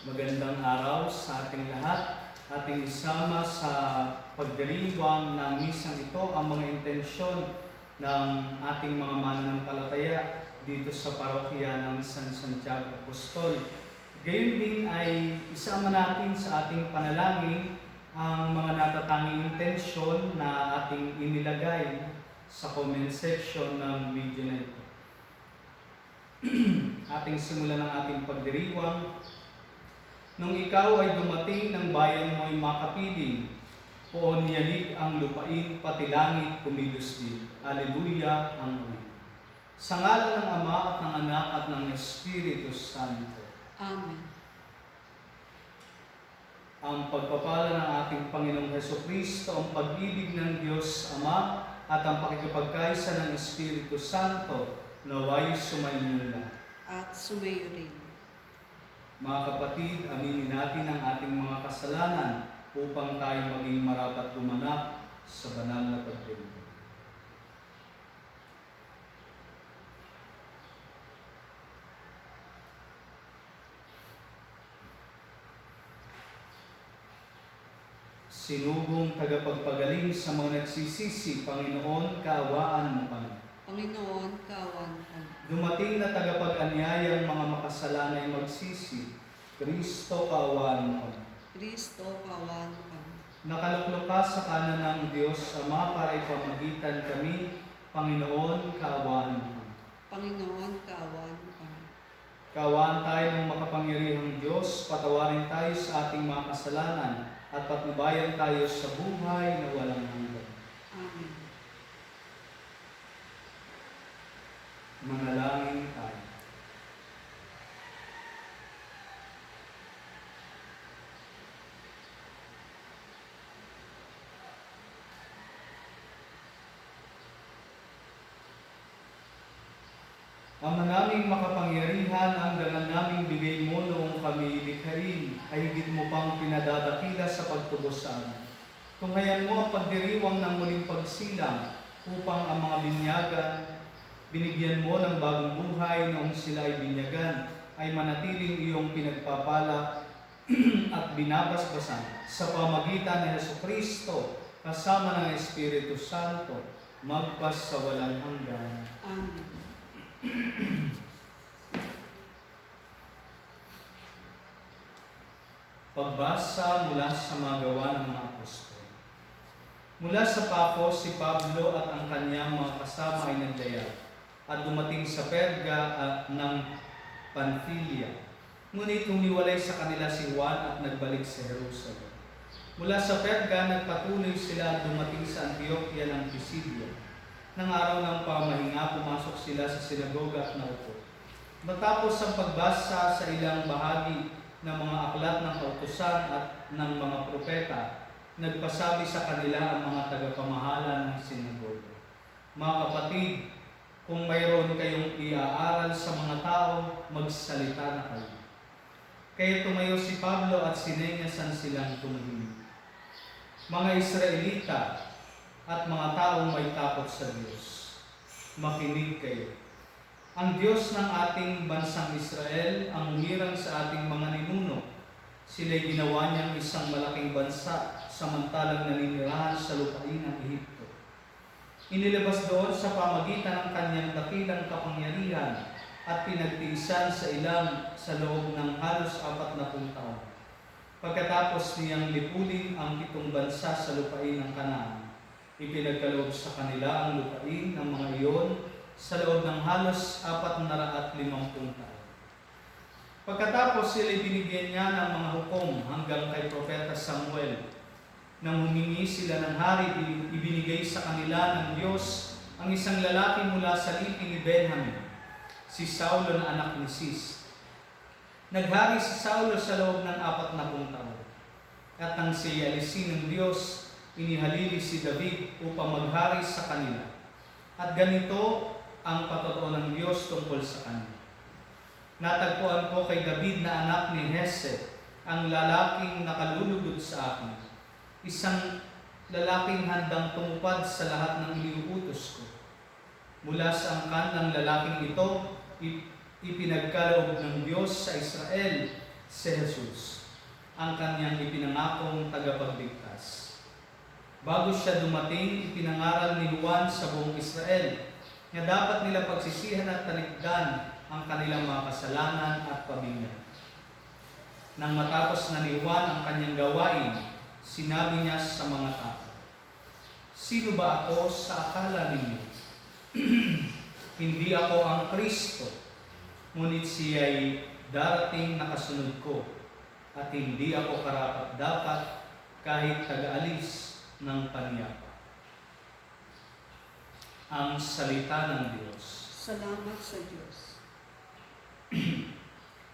Magandang araw sa ating lahat. Ating isama sa pagdiriwang ng misang ito ang mga intensyon ng ating mga mananampalataya dito sa parokya ng San Santiago Apostol. Gayon din ay isama natin sa ating panalangin ang mga natatanging intensyon na ating inilagay sa comment section ng video na ito. Ating simulan ng ating pagdiriwang. Nung ikaw ay dumating ng bayan mo'y makapiling, poon niyalik ang lupain, pati langit kumilos din. Aleluya, Amen. Sa ngalan ng Ama at ng Anak at ng Espiritu Santo. Amen. Ang pagpapala ng ating Panginoong Hesukristo, ang pag-ibig ng Diyos Ama, at ang pakikipagkaisa ng Espiritu Santo, naway sumainyo lahat. At sumayo rin. Mga kapatid, aminin natin ang ating mga kasalanan upang tayo maging marapat gumanap sa banal na pagdiriwang. Sinubong tagapagpagaling sa mga nagsisisi, Panginoon, kaawaan mo kami. Panginoon, kawan kami. Dumating na tagapag-anyayang mga makasalanay magsisi, Kristo, kaawaan mo kami. Kristo, kawan kami. Nakaluklok ka sa kanan ng Diyos Ama para ipamagitan kami, Panginoon, kaawaan mo kami. Panginoon, kawan kami. Kaawaan tayo ng makapangyarihang Diyos, patawarin tayo sa ating mga kasalanan, at patnubayan tayo sa buhay na walang hanggan. Amen. Manalangin tayo. Ama naming makapangyarihan, ang dangal naming bigay mo noong kami likhain, ay higit mo pang pinadadakila sa pagtubos sa amin. Tunghayan mo ang pagdiriwang ng muling pagsilang upang ang mga binyagan, binigyan mo ng bagong buhay noong sila ay binyagan, ay manatiling iyong pinagpapala at binabasbasan sa pamagitan ni Jesucristo kasama ng Espiritu Santo, magpas sa walang hanggan. Amen. Pagbasa mula sa mga gawa ng mga apostol. Mula sa Pafos, si Pablo at ang kanyang mga kasama ay nagdaya at dumating sa Perga ng Pamphylia. Ngunit humiwalay sa kanila si Juan at nagbalik sa Jerusalem. Mula sa Perga, nagpatuloy sila at dumating sa Antioquia ng Pisidia. Nang araw ng pamahinga, pumasok sila sa sinagoga at naupo. Matapos ang pagbasa sa ilang bahagi ng mga aklat ng kautusan at ng mga propeta, nagpasabi sa kanila ang mga tagapamahala ng sinagoga. Mga kapatid, kung mayroon kayong iaaral sa mga tao, magsalita na kayo. Kaya tumayo si Pablo at sinenyasan silang tumahimik. Mga Israelita at mga taong may takot sa Diyos, makinig kayo. Ang Diyos ng ating bansang Israel ang humirang sa ating mga ninuno. Sila'y ginawa niyang isang malaking bansa, samantalang naninirahan sa lupain ng Ehipto. Inilabas doon sa pamagitan ng kanyang dakilang kapangyarihan at pinagtiisan sa ilang sa loob ng halos 40 taon. Pagkatapos niyang lipulin ang 7 bansa sa lupain ng Kanaan, ipinagkaloob sa kanila ang lupain ng mga iyon sa loob ng halos 450 taon. Pagkatapos sila'y binigyan niya ng mga hukom hanggang kay Propeta Samuel. Nang humingi sila ng hari, ibinigay sa kanila ng Diyos ang isang lalaki mula sa lipi ni Benjamin, si Saulo na anak ni Cis. Naghari si Saulo sa loob ng 40 taon. At nang siya alisin ng Diyos, inihalili si David upang maghari sa kanila. At ganito ang patotoo ng Diyos tungkol sa kanya. Natagpuan ko kay David na anak ni Hese, ang lalaking nakalulugod sa akin. Isang lalaking handang tumupad sa lahat ng iniuutos ko. Mula sa angkan ng lalaking ito, ipinagkaloob ng Diyos sa Israel si Jesus, ang kanyang ipinangakong tagapagligtas. Bago siya dumating, ipinangaral ni Juan sa buong Israel na dapat nila pagsisihan at talikdan ang kanilang mga kasalanan at pamilya. Nang matapos na ni Juan ang kanyang gawain, sinabi niya sa mga tao, "Sino ba ako sa akala ninyo? Hindi ako ang Kristo, ngunit siya'y darating na kasunod ko, at hindi ako karapat-dapat kahit taga-alis ng panyapa." Ang salita ng Diyos. Salamat sa Diyos.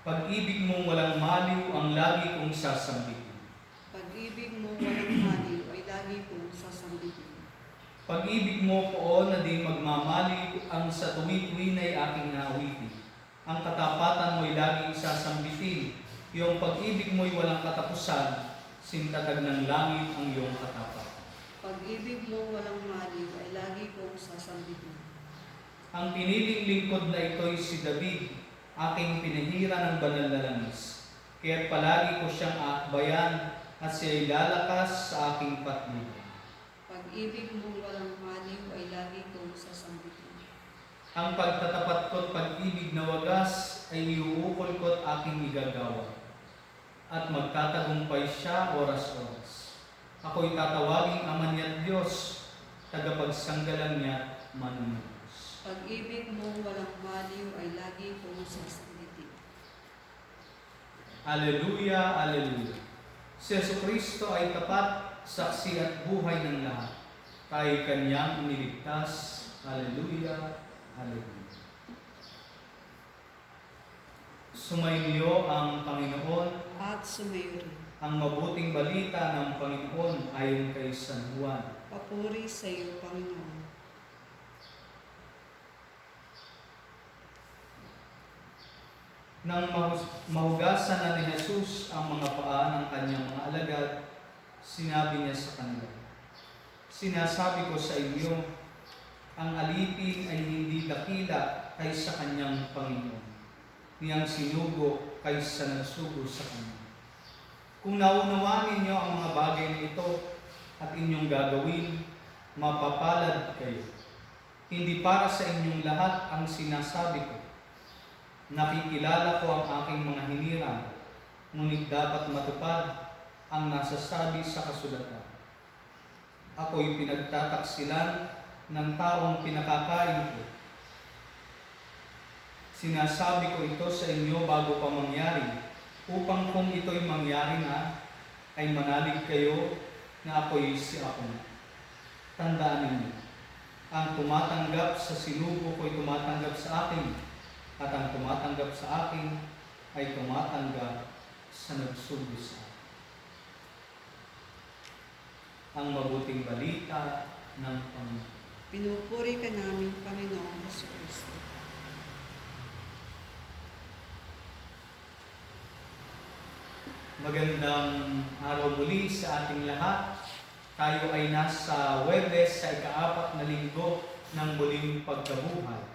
Pag-ibig mong walang maliw ang lagi kong sasambitin. Pag-ibig mo walang maliw ay lagi kong sasambitin. Pag-ibig mo, Poon, na di magmamaliw ang sa tuwi-tuwi na'y aking naawitin. Ang katapatan mo'y laging sasambitin. Iyong pag-ibig mo'y walang katapusan, sintatag ng langit ang iyong katapatan. Pag-ibig mo walang maliw ay lagi kong sasambitin. Ang piniling lingkod na ito'y si David, aking pinahira ng banal na langis. Kaya't palagi ko siyang aakbayan at siya'y lalakas sa aking patnubay. Pag-ibig mo walang maliw ay lagi kong sasambitin. Ang pagtatapat ko't pag-ibig na wagas ay iuukol ko't aking igagawa. At magtatagumpay siya oras-oras. Ako'y tatawaging Ama niya't Diyos, tagapagsanggalang niya manunubos. Pag-ibig mo walang maliw ay lagi kong sasambitin. Alleluia, Alleluia. Si Jesucristo ay tapat, saksi at buhay ng lahat. Tayo'y kanyang iniligtas. Alleluia, Alleluia. Sumainyo ang Panginoon. At sumayo rin. Ang mabuting balita ng Panginoon ayon kay San Juan. Papuri sa iyo, Panginoon. Nang mahugasan na ni Jesus ang mga paa ng kanyang mga alagad, sinabi niya sa kanila, "Sinasabi ko sa inyo, ang alipin ay hindi dakila kaysa kanyang Panginoon, niyang sinugo kaysa nagsugo sa kanya. Kung naunawaan ninyo ang mga bagay na ito at inyong gagawin, mapapalad kayo. Hindi para sa inyong lahat ang sinasabi ko. Nakikilala ko ang aking mga hinirang, ngunit dapat matupad ang nasasabi sa kasulatan. Ako'y pinagtataksilan ng taong pinakakain ko. Sinasabi ko ito sa inyo bago pa mangyari, upang kung ito'y mangyari na, ay manalig kayo na ako'y si Ako. Tandaan ninyo, ang tumatanggap sa sinugo ko'y tumatanggap sa akin, at ang tumatanggap sa akin ay tumatanggap sa nagsugo sa akin." Ang mabuting balita ng Panginoon. Pinupuri ka namin, Panginoong Jesucristo. Magandang araw muli sa ating lahat. Tayo ay nasa Huwebes sa ika-4 na linggo ng muling pagkabuhay.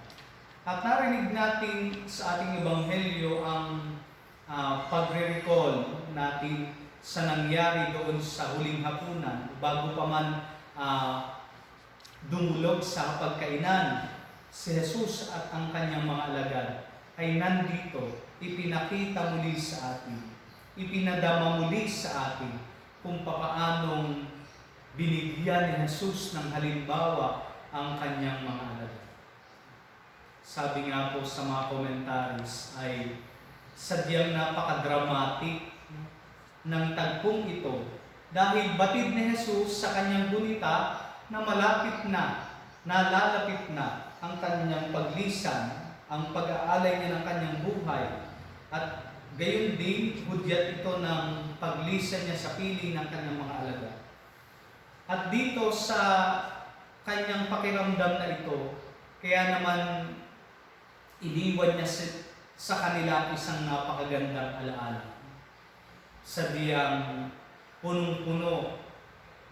At narinig natin sa ating ebanghelyo ang pagre-recall natin sa nangyari doon sa huling hapunan bago pa man dumulog sa pagkainan. Si Jesus at ang kanyang mga alagad ay nandito, ipinakita muli sa atin, ipinadama muli sa atin kung papaanong binigyan ni Jesus ng halimbawa ang kanyang mga alagad. Sabi nga po sa mga commentaries ay sadyang napaka-dramatic ng tagpong ito dahil batid ni Jesus sa kanyang gunita na malapit na, nalalapit na ang kanyang paglisan, ang pag-aalay niya ng kanyang buhay, at gayon din hudyat ito ng paglisan niya sa piling ng kanyang mga alagad. At dito sa kanyang pakiramdam na ito, kaya naman iniwan niya sa kanila isang napakagandang alaala. Sadyang punong-puno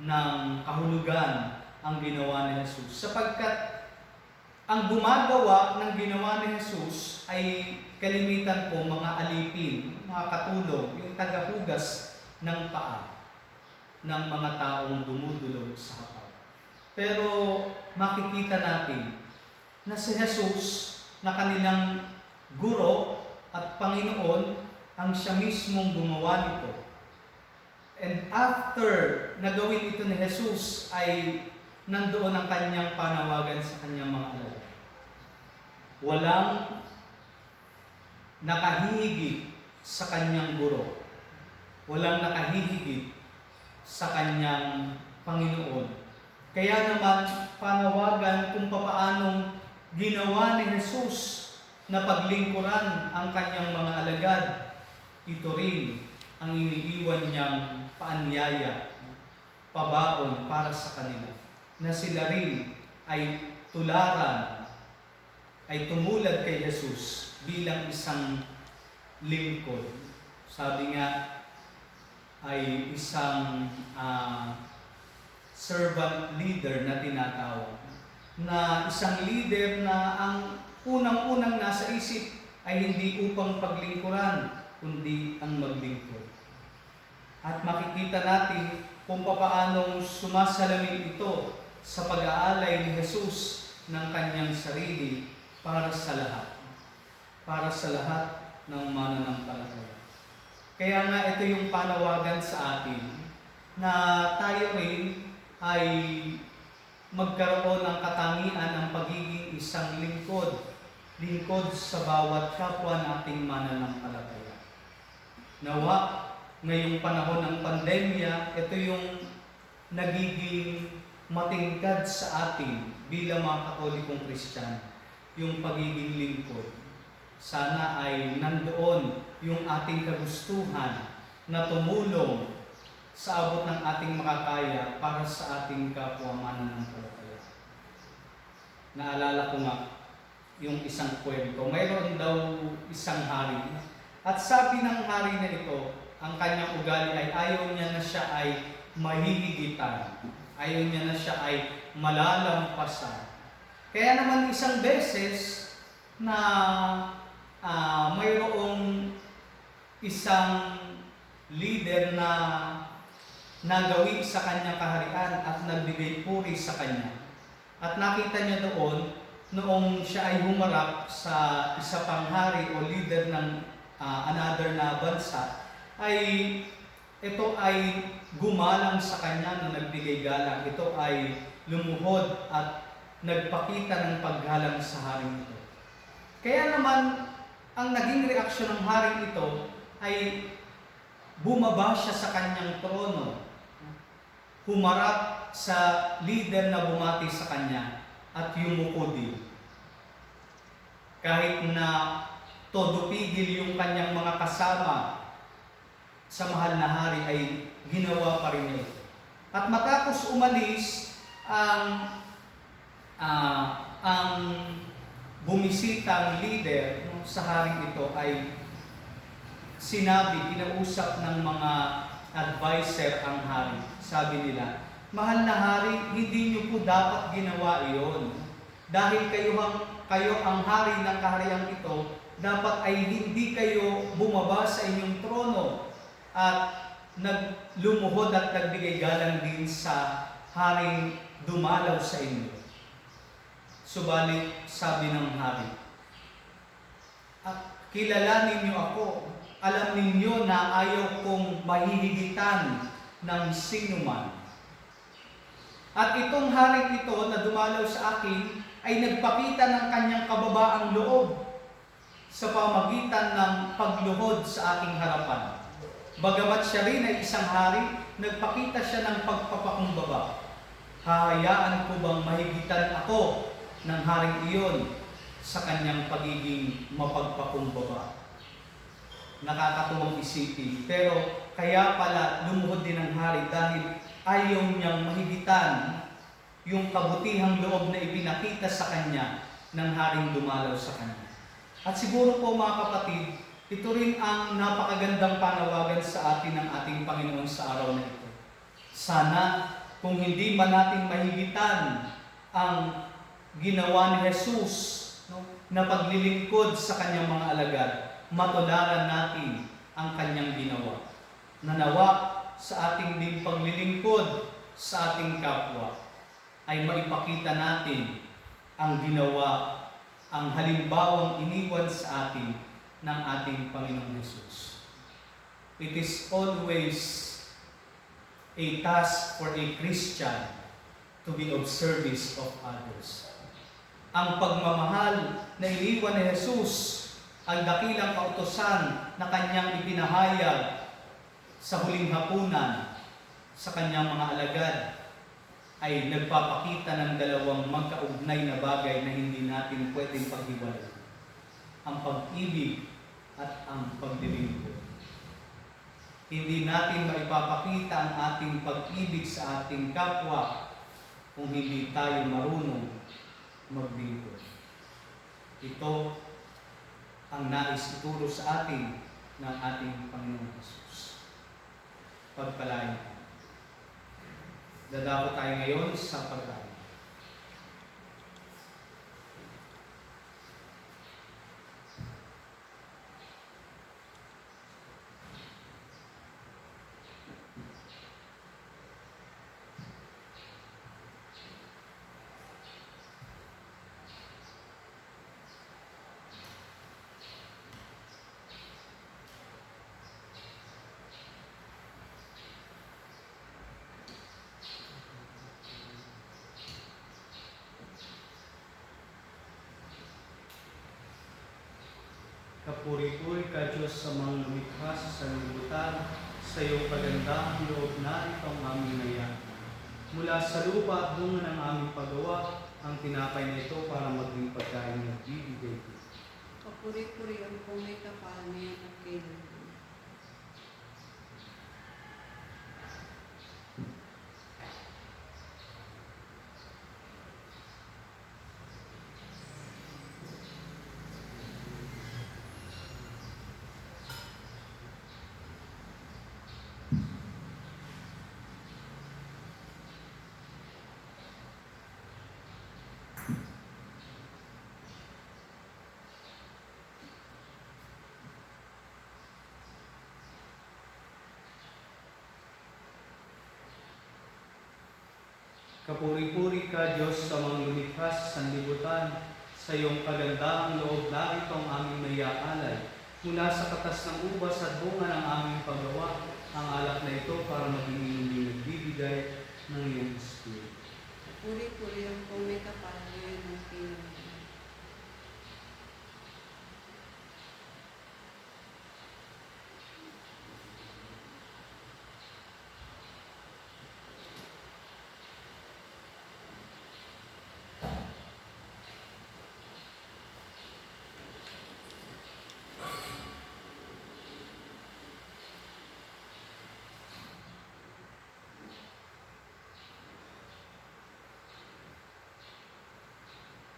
ng kahulugan ang ginawa ni Jesus. Sapagkat ang gumagawa ng ginawa ni Jesus ay kalimitan po mga alipin, mga katulong, yung tagahugas ng paa ng mga taong dumudulog sa hapag. Pero makikita natin na si Jesus na kanilang guro at Panginoon ang siya mismong gumawa nito. And after nagawin ito ni Jesus ay nandoon ang kanyang panawagan sa kanyang mga alagad. Walang nakahihigit sa kanyang guro. Walang nakahihigit sa kanyang Panginoon. Kaya naman panawagan kung papaanong ginawa ni Jesus na paglingkuran ang kanyang mga alagad, ito rin ang iniiwan niyang paanyaya, pabaon para sa kanila, na sila rin ay tularan, ay tumulad kay Jesus bilang isang lingkod. Sabi nga, ay isang servant leader na tinatawag. Na isang leader na ang unang-unang nasa isip ay hindi upang paglingkuran, kundi ang maglingkod. At makikita natin kung papaanong sumasalamin ito sa pag-aalay ni Jesus ng kanyang sarili para sa lahat. Para sa lahat ng mananampalataya. Kaya nga ito yung panawagan sa atin na tayo rin ay magkaroon ng katangian ng pagiging isang lingkod. Lingkod sa bawat kapwa nating mananampalataya. Nawa, ngayong panahon ng pandemya, ito yung nagiging matingkad sa atin bilang mga Katolikong Kristiyano, yung pagiging lingkod. Sana ay nandoon yung ating kagustuhan na tumulong sa abot ng ating makakaya para sa ating kapwa mananampalataya. Naalala ko nga yung isang kwento. Mayroon daw isang hari. At sabi ng hari na ito, ang kanyang ugali ay ayaw niya na siya ay mahihigitan. Ayaw niya na siya ay malalampasan. Kaya naman isang beses na mayroong isang leader na nagawi sa kanyang kaharian at nagbigay puri sa kanya. At nakita niya doon, noong siya ay humarap sa isa pang hari o leader ng another na bansa, ay ito ay gumalang sa kanya na nagbigay galang. Ito ay lumuhod at nagpakita ng paggalang sa haring ito. Kaya naman, ang naging reaksyon ng haring ito ay bumaba siya sa kanyang trono, humarap sa leader na bumati sa kanya at yumuko din. Kahit na todo pigil yung kanyang mga kasama sa mahal na hari ay ginawa pa rin niya ito. At matapos umalis ang bumisitang leader sa haring ito ay sinabi, kinausap ng mga advisor ang hari. Sabi nila, mahal na hari, hindi niyo po dapat ginawa iyon. Dahil kayo ang hari ng kahariang ito, dapat ay hindi kayo bumaba sa inyong trono at naglumuhod at nagbigay galang din sa haring dumalaw sa inyo. Subalit, sabi ng hari, kilalanin niyo ako. Alam ninyo na ayaw kong mahihigitan ng sinuman. At itong haring ito na dumalaw sa akin ay nagpakita ng kanyang kababaang loob sa pamagitan ng pagluhod sa aking harapan. Bagamat siya rin ay isang hari, nagpakita siya ng pagpapakumbaba. Hahayaan ko bang mahigitan ako ng haring iyon sa kanyang pagiging mapagpakumbaba? Nakakatuwang isipin. Pero kaya pala lumuhod din ang hari dahil ayaw niyang mahigitan yung kabutihang loob na ipinakita sa kanya ng haring dumalaw sa kanya. At siguro po mga kapatid, ito rin ang napakagandang panawagan sa atin ng ating Panginoon sa araw na ito. Sana kung hindi man natin mahigitan ang ginawa ni Jesus, no, na paglilingkod sa kanyang mga alagad, matularan natin ang kanyang ginawa. Nanawa sa ating din paglilingkod sa ating kapwa ay maipakita natin ang ginawa, ang halimbawang iniwan sa atin ng ating Panginoong Jesus. It is always a task for a Christian to be of service of others. Ang pagmamahal na iniwan ni Jesus, ang dakilang kautusan na kanyang ipinahayag sa huling hapunan sa kanyang mga alagad, ay nagpapakita ng dalawang magkaugnay na bagay na hindi natin pwedeng paghiwalay. Ang pag-ibig at ang paglilingkod. Hindi natin maipapakita ang ating pag-ibig sa ating kapwa kung hindi tayo marunong maglingkod. Ito ang nais ituro sa atin ng ating Panginoong Jesus. Pagpalain. Dadako tayo ngayon sa pagkain. Kapuri-puri ka Diyos sa mga lumikha sa sanlibutan, sa iyong kagandahang loob na ito ang aming nayan. Mula sa lupa at bunga ng aming paggawa, ang tinapay na ito para maging pagkain ng bibigay ko. Kapuri-puri ang kung may kapal niya at kailangan. Kapuri-puri ka Diyos sa mga lumikha sa sanlibutan, sa iyong kagandahang loob na ito ang aming naiaalay. Mula sa katas ng ubas at bunga ng aming paggawa, ang alak na ito para maging inyong nagbibigay ng iyong Espiritu. Kapuri-puri ang kung may kapal niya at kailangan.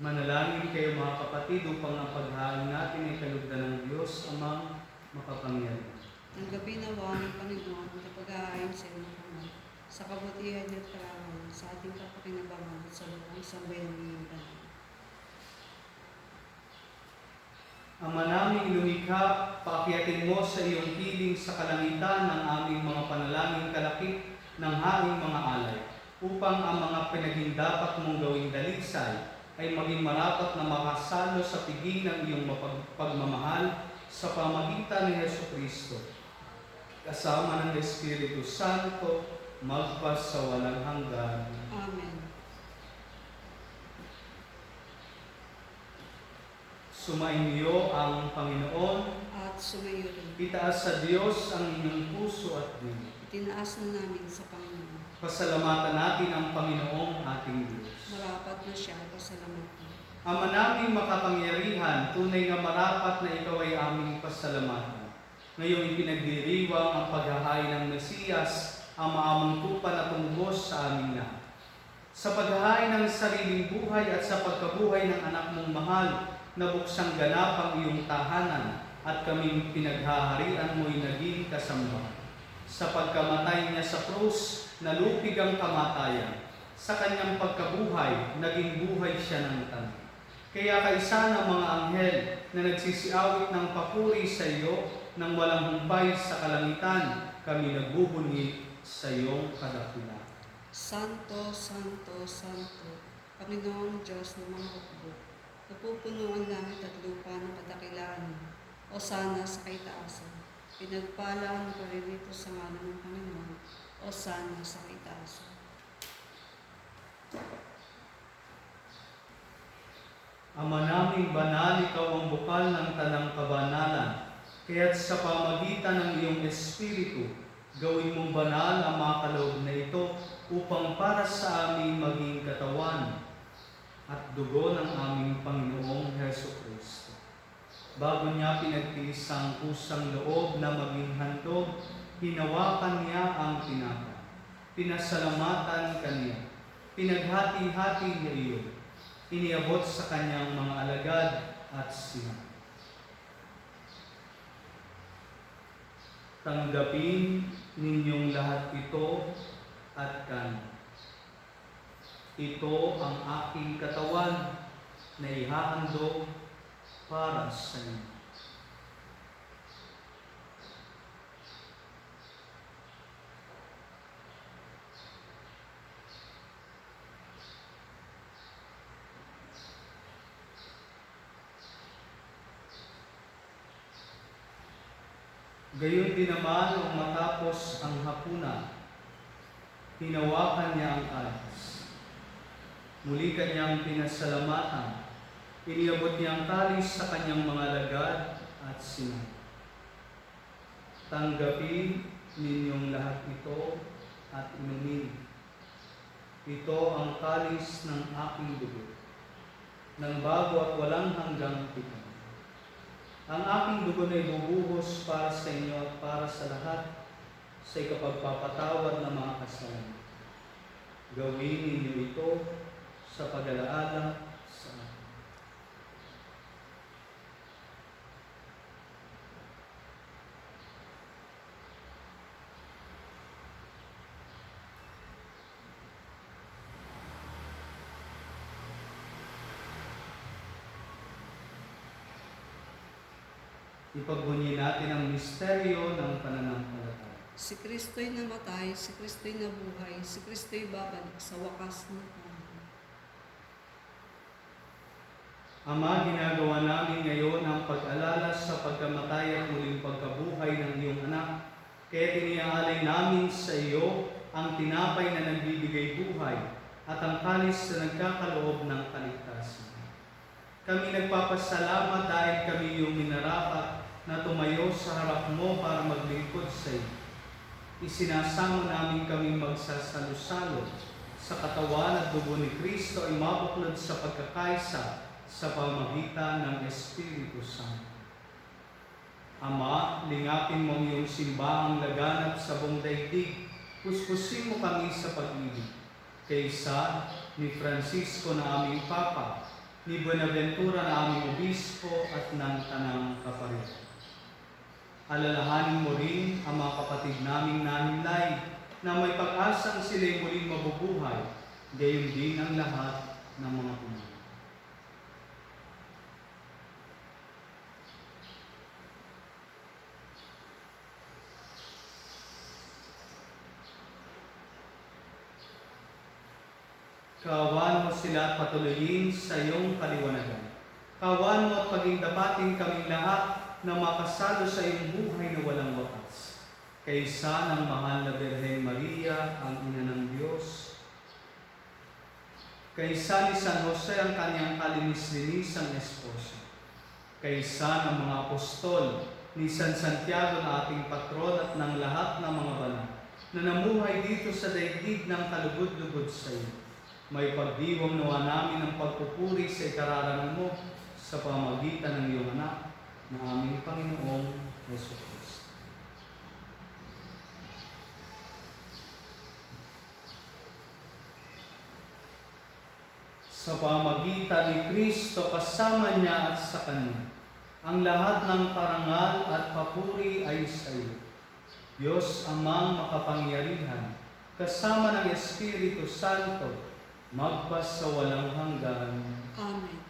Manalangin kayo mga kapatid upang ang paghain natin ay kalugdan ng Diyos amang makapangyarihan. Ang gabi nawa ng Panginoon at pag-aayon sa iyong kamay, sa kabutihan at karangalan, sa ating kapakinabangan at sa luwang sambayan ng iyong banal. Ama naming lumikha, paakyatin mo sa iyong piling sa kalangitan ng aming mga panalangin kalakip ng aming mga alay, upang ang mga pinagindapat mong gawing dalisay ay maging marapat na makasalo sa piging ng iyong pagmamahal sa pamagitan ni Jesucristo, kasama ng Espiritu Santo, magpas sa walang hanggan. Amen. Sumainyo ang Panginoon, At sumayo rin. itaas sa Diyos ang inyong puso at diwa. Tinaas na namin sa Panginoon. Pasalamatan natin ang Panginoong ating Diyos. Marapat na siya, pasalamatan. Ama naming makapangyarihan, tunay nga marapat na ikaw ay aming pasalamatan. Ngayong ipinagdiriwang ang paghahain ng Mesiyas, ang maamang tupa na tumuhos sa amin lahat. Sa paghahain ng sariling buhay at sa pagkabuhay ng anak mong mahal, nabuksang ganap ang iyong tahanan at kaming pinaghaharian mo'y naging kasambahan. Sa pagkamatay niya sa krus, nalupig ang kamatayan. Sa kanyang pagkabuhay, naging buhay siya ng tangi. Kaya kaisa ng mga anghel na nagsisiawit ng papuri sa iyo nang walang humpay sa kalangitan, kami nagbubunyi sa iyong kadakilaan. Santo, Santo, Santo, Panginoong Diyos ng mga hukbo, napupuno ang langit at lupa ng kadakilaan, o sana sa kaitaasan. Pinagpala ang paririto sa ngalan ng Panginoon, o sana sa kaitaasan. Ama naming banal, ikaw ang bukal ng tanang kabanalan, kaya't sa pamagitan ng iyong Espiritu, gawin mong banal ang mga kaloob na ito upang para sa amin maging katawan at dugo ng aming Panginoong Hesukristo. Bago niya pinagtiis ang kusang loob na maging handog, hinawakan niya ang tinapay. Pinasalamatan kaniya. Pinaghati-hati niya iyon. Iniabot sa kanyang mga alagad at sinabi, tanggapin ninyong lahat ito at kanin. Ito ang aking katawan na ihahandog para sa inyo. Gayon din naman nung matapos ang hapunan, hinawakan niya ang kalis. Muli kanyang pinasalamatan. Iniabot niya ang kalis sa kanyang mga alagad at sinabi, tanggapin ninyong lahat ito at inumin. Ito ang kalis ng aking dugo, ng bago at walang hanggang tipan. Ang aking dugo na ibubuhos para sa inyo at para sa lahat sa ikapagpapatawad ng mga kasalanan. Gawin ninyo ito sa pag-alaala sa akin. Ipagbunyi natin ang misteryo ng pananampalataya. Si Kristo'y namatay, si Kristo'y nabuhay, si Kristo'y babalik sa wakas ng panahon. Ama, ginagawa namin ngayon ang pag-alala sa pagkamatay at muling pagkabuhay ng iyong anak. Kaya tiniaalay namin sa iyo ang tinapay na nagbibigay buhay at ang kalis na nagkakaloob ng kaligtasan. Kami nagpapasalamat dahil kami iyong minarapat na tumayo sa harap mo para maglingkod sa iyo. Isinasamo namin kaming magsasalo-salo sa katawan at dugo ni Kristo ay mabuklod sa pagkakaisa sa pamagitan ng Espiritu Santo. Ama, lingapin mo ang iyong simbahang laganap sa buong daigdig. Puspusin mo kami sa pag-ibig. Kaysa ni Francisco na aming Papa, ni Buenaventura na aming Obispo at ng Tanang Kapareho. Alalahanin mo rin ang mga kapatid naming nanilay na may pag-asang sila'y muling mabubuhay, gayon din ang lahat ng mga pumahay. Kaawaan mo sila at patuloyin sa iyong kaliwanagan. Kaawaan mo at paging dapatin kaming lahat na makasalo sa iyong buhay na walang wakas. Kaysa ng mahal na Birhen Maria, ang ina ng Diyos. Kaysa ni San Jose, ang kanyang kalinis-linisang esposo. Kaysa ng mga apostol, ni San Santiago na ating patron at ng lahat ng mga banal, na namuhay dito sa daigdig ng kalugod-lugod sa iyo. May pagdiwang nawa namin ang pagpupuri sa ikararangan mo sa pamagitan ng iyong anak na aming Panginoong Hesukristo. Sa pamagitan ni Kristo, kasama niya at sa Kanya, ang lahat ng parangal at papuri ay sa iyo. Diyos Amang makapangyarihan, kasama ng Espiritu Santo, magpas sa walang hanggan. Amen.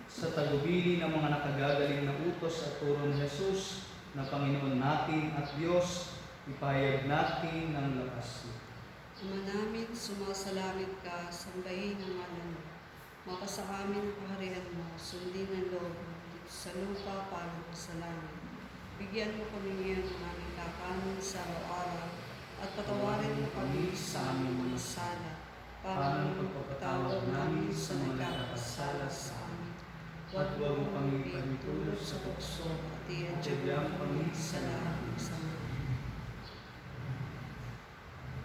Sa tagubili ng mga nakagagaling na utos at turo ni Jesus na Panginoon natin at Diyos, ipahayag natin ang lakas niya. Ama namin, sumasalangit ka, sambahin ang ngalan mo. Mapasa amin ang kaharian mo, sundin ang loob mo, dito sa lupa para sa langit. Bigyan mo kami ngayon ng aming kakanin sa araw-araw, at patawarin mo kami sa aming mga sala, para ng pagpapatawad namin sa nagkakasala sa amin. Huwag mo kami pagtulog sa tukso, at iadya mo kami sa lahat ng sama.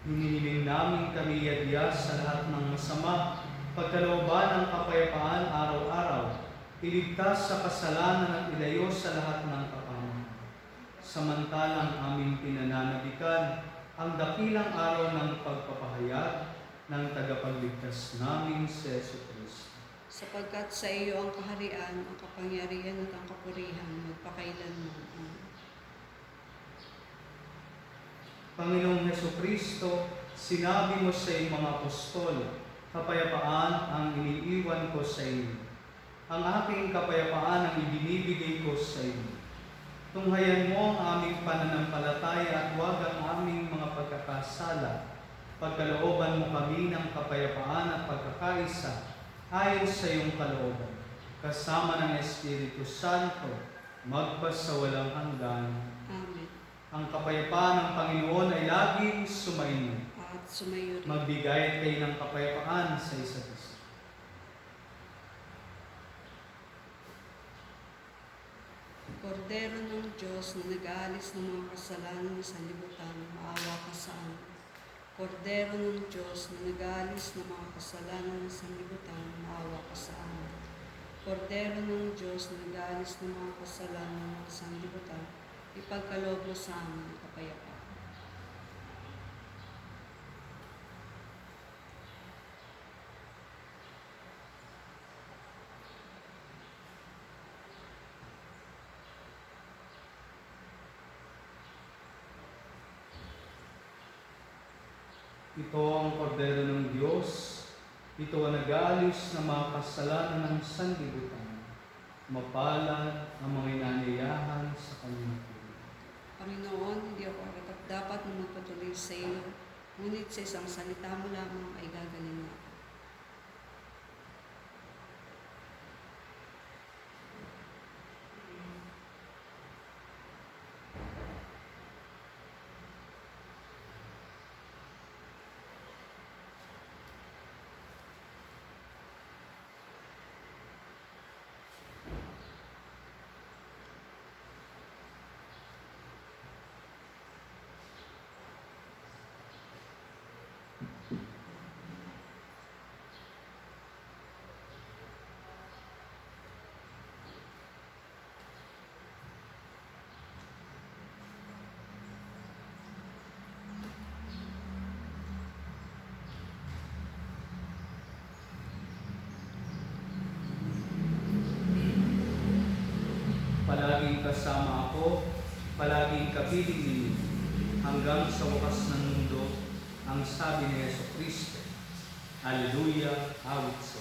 Hinihiling namin kami yadya sa lahat ng masama, pagkalooban ng kapayapaan araw-araw, iligtas sa kasalanan at ilayo sa lahat ng kapamahan. Samantalang aming pinananabikan ang dakilang araw ng pagpapahayag ng tagapagligtas namin si Jesucristo. Sapagkat sa iyo ang kaharian, ang kapangyarihan at ang kapurihan, magpakailanman. Amen. Panginoong Jesucristo, sinabi mo sa iyong mga apostol, kapayapaan ang iniiwan ko sa inyo. Ang aking kapayapaan ang ibinibigay ko sa inyo. Tunghayan mo ang aming pananampalataya at huwag ang aming mga pagkakasala. Pagkalooban mo kami ng kapayapaan at pagkakaisa ayon sa iyong kalooban, kasama ng Espiritu Santo, magpas sa walang hanggan. Amen. Ang kapayapaan ng Panginoon ay laging sumainyo. At sumayo rin. Magbigay kayo ng kapayapaan sa isa't isa. Kordero ng Diyos na nag-aalis ng mga kasalanan sa libutan, maawa ka sa amin. Kordero ng Diyos na nag-aalis ng mga kasalanan sa libutan, maawa ka sa amin. Kordero ng Diyos na nag-aalis ng mga kasalanan sa libutan, ipagkaloob mo sa amin ang kapayapaan. Ito ang kordero ng Diyos. Ito ang nag-aalis ng mga kasalanan ng sanlibutan. Mapalad ang mga inanyayahan sa kanyang puri. Panginoon, hindi ako dapat na magpatuloy sa iyo, ngunit sa isang salita mo lamang ay gagaling ako. Palaging kasama ako, palaging kapiling ninyo, hanggang sa wakas ng mundo, ang sabi ni Jesucristo. Alleluia, awit so.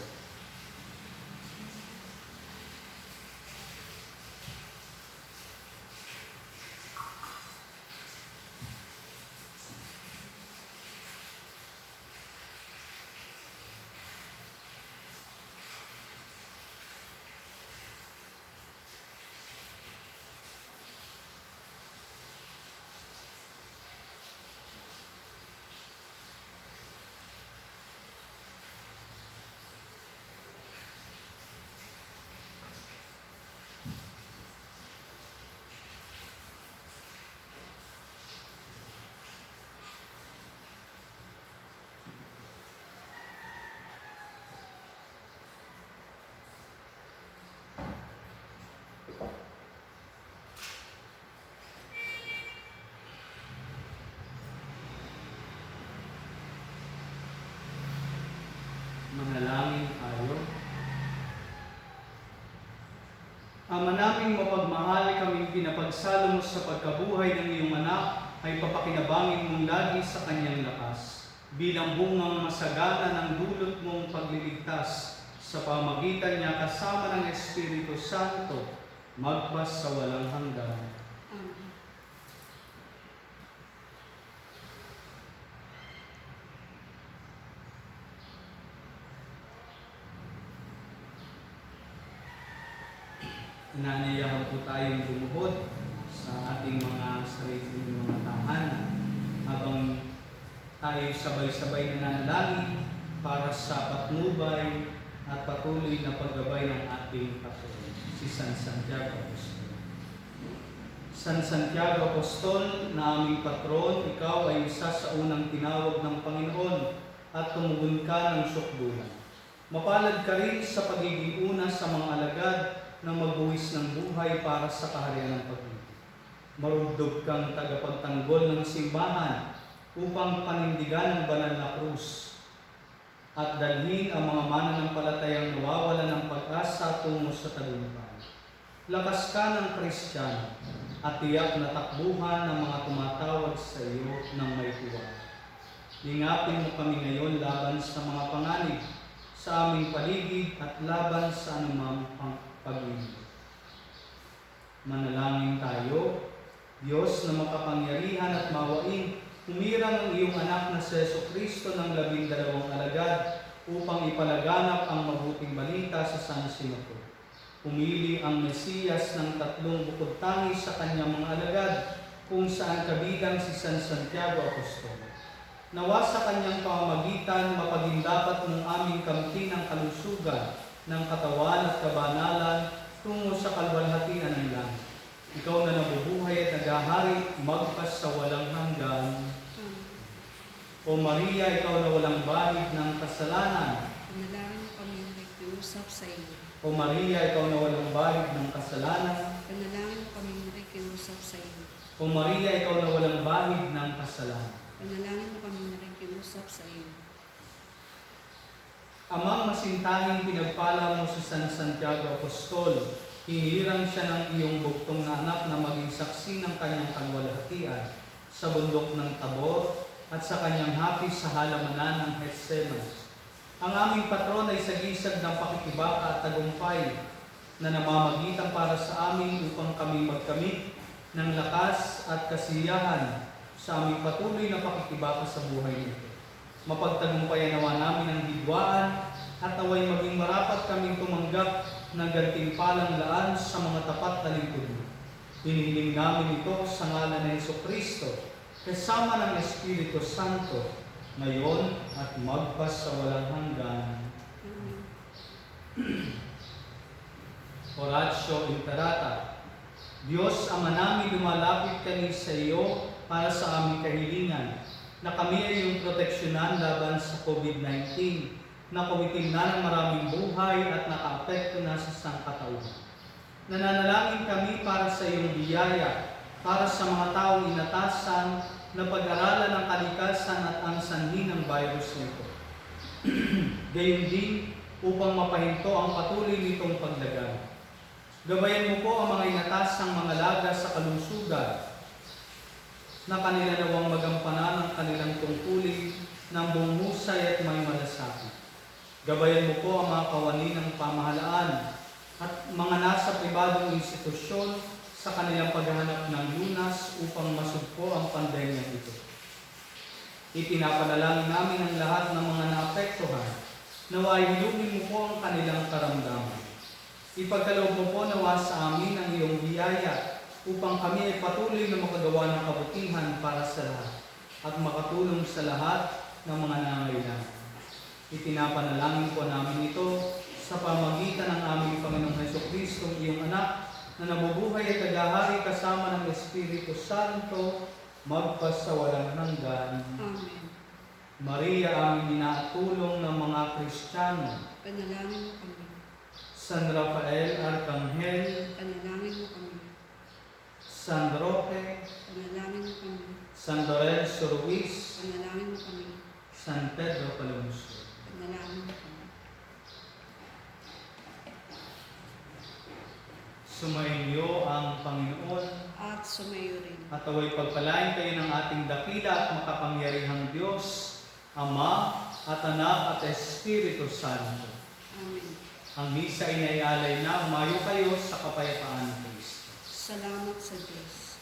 Manalangin tayo. Ama naming mapagmahal, kaming pinapagsalo mo sa pagkabuhay ng iyong anak ay papakinabangin mong lagi sa kanyang lakas. bilang bungang masagana ng dulot mong pagliligtas sa pamagitan niya kasama ng Espiritu Santo, magpas sa walang hanggan. Amen. Inaanyayahan po tayong lumuhod sa ating mga sariling mga tahanan habang tayo sabay-sabay nananalangin para sa patnubay at patuloy na paggabay ng ating Panginoon, si San Santiago Apostol. San Santiago Apostol, na aming patron, ikaw ay isa sa unang tinawag ng Panginoon at tumugon ka ng sukdulan. Mapalad ka rin sa pagiging una sa mga alagad na magbuwis ng buhay para sa kaharian ng pag-ibig. Marugdog kang tagapagtanggol ng simbahan upang panindigan ang banal na krus at dalhin ang mga mananampalatayang nawawala ng pag-asa tungo sa tagumpay. Lakas ka ng Kristiyano at tiyak na takbuhan ng mga tumatawag sa iyo ng may tiwala. Ingapin mo kami ngayon laban sa mga panganib sa aming paligid at laban sa anumang pag-ibig. Manalangin tayo. Diyos na makapangyarihan at mawain, humirang ang iyong anak na si Jesucristo ng 12 alagad upang ipalaganap ang mabuting balita sa San Sinodo. Pumili ang Mesiyas ng 3 bukod tangi sa kanyang mga alagad, kung saan kabilang si San Santiago Apostol. Nawa sa kanyang pamamagitan mapagindapat mong aming kamtin ang kalusugan ng katawan at kabanalan tungo sa kalwalhatian ng langit. Ikaw na nabubuhay at naghahari magpas sa walang hanggan. O Maria, ikaw na walang bahid ng kasalanan. Panalangin mo kami nakikiusap sa iyo. O Maria, ikaw na walang bahid ng kasalanan. Panalangin mo kami nakikiusap sa iyo. O Maria, ikaw na walang bahid ng kasalanan. Panalangin mo kami nakikiusap sa iyo. Amang masintahing pinagpala mo si San Santiago Apostol, hinirang siya ng iyong buktong na anak na maging saksi ng kanyang kalwalhatian sa bundok ng Tabor at sa kanyang hapis sa halamanan ng Getsemani. Ang aming patron ay sagisag ng pakikibaka at tagumpay na namamagitan para sa amin upang kami magkamit ng lakas at kasiyahan sa aming patuloy na pakikibaka sa buhay nito. Mapagtagumpayan nawa namin ang hidwaan at naway maging marapat kaming tumanggap ng gantimpalang laan sa mga tapat na lingkod mo. Hinihiling namin ito sa ngalan ng Jesucristo, kasama ng Espiritu Santo, ngayon at magpas sa walang hanggan. Amen. Oratio Imperata. Diyos, Ama namin, lumalapit kami sa iyo para sa aming kahilingan, na kami ay iyong proteksyonan laban sa COVID-19, na kumitim na ng maraming buhay at nakaapekto na sa sangkatauhan. Nananalangin kami para sa iyong biyaya, para sa mga taong inatasan na pag-aralan ng kalikasan at ang sanhi ng virus nito. Gayon din upang mapahinto ang patuloy nitong paglagan. Gabayan mo po ang mga inatasang mga laga sa kalusugan, na kanila nawang magampanan ang kanilang tungkulin ng buong husay at may malasakit. Gabayan mo po ang mga kawani ng pamahalaan at mga nasa pribadong institusyon sa kanilang paghahanap ng lunas upang masugpo ang pandemya ito. Ipinapanalangin namin ang lahat ng mga naapektuhan, naway hilugin mo po ang kanilang karamdaman. Ipagkaloob mo po nawa sa amin ang iyong biyaya upang kami ay patuloy na makagawa ng kabutihan para sa lahat at makatulong sa lahat ng mga nangangailangan. Ipinapanalangin po namin ito sa pamagitan ng aming Panginoong Jesucristo, iyong anak, na nabubuhay at naghahari kasama ng Espiritu Santo, magpas sa walang hanggan. Amen. Maria, aming inaatulong ng mga Kristiyano. Panalangin mo kami. San Rafael Arcangel, Panalangin mo kami. San Roque, Panalangin mo kami. San Lorenzo Ruiz, Panalangin mo kami. San Pedro Calungsod. Panalangin mo kami. Sumainyo ang Panginoon At sumayo rin. at away pagpalain kayo ng ating dakila at makapangyarihang Diyos, Ama at Anak at Espiritu Santo. Amen. Ang misa ay naialay na, umayo kayo sa kapayapaan ng Kristo. Salamat sa Diyos.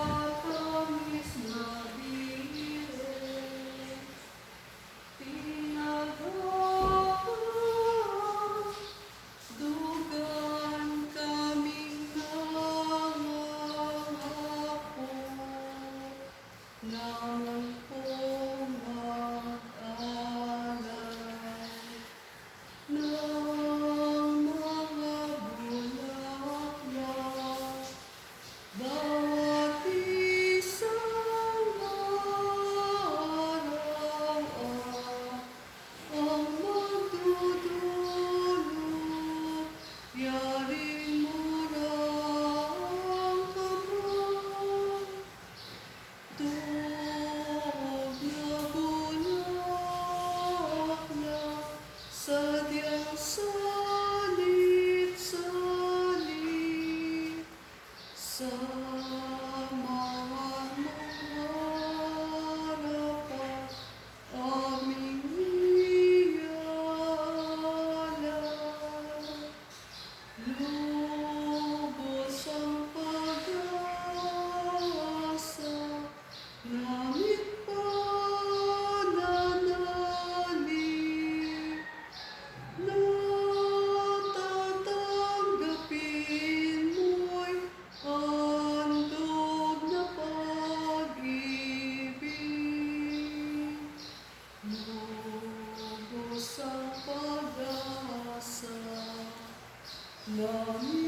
Matamis na biro, pinagawaan, dugan kaming nangangako, nang pumag-alay ng mga bulaklak. Bawat isang araw ang magdudulot, yaring murang kamay. Tuog na bulaklak, sadyang salit-salit. Samahan mong harapan aming ialay. Lubos ang pag-asa, ngamit pananalig na tatanggapin mo'y handog na pag-ibig. Lubos ang pag-asa, ngamit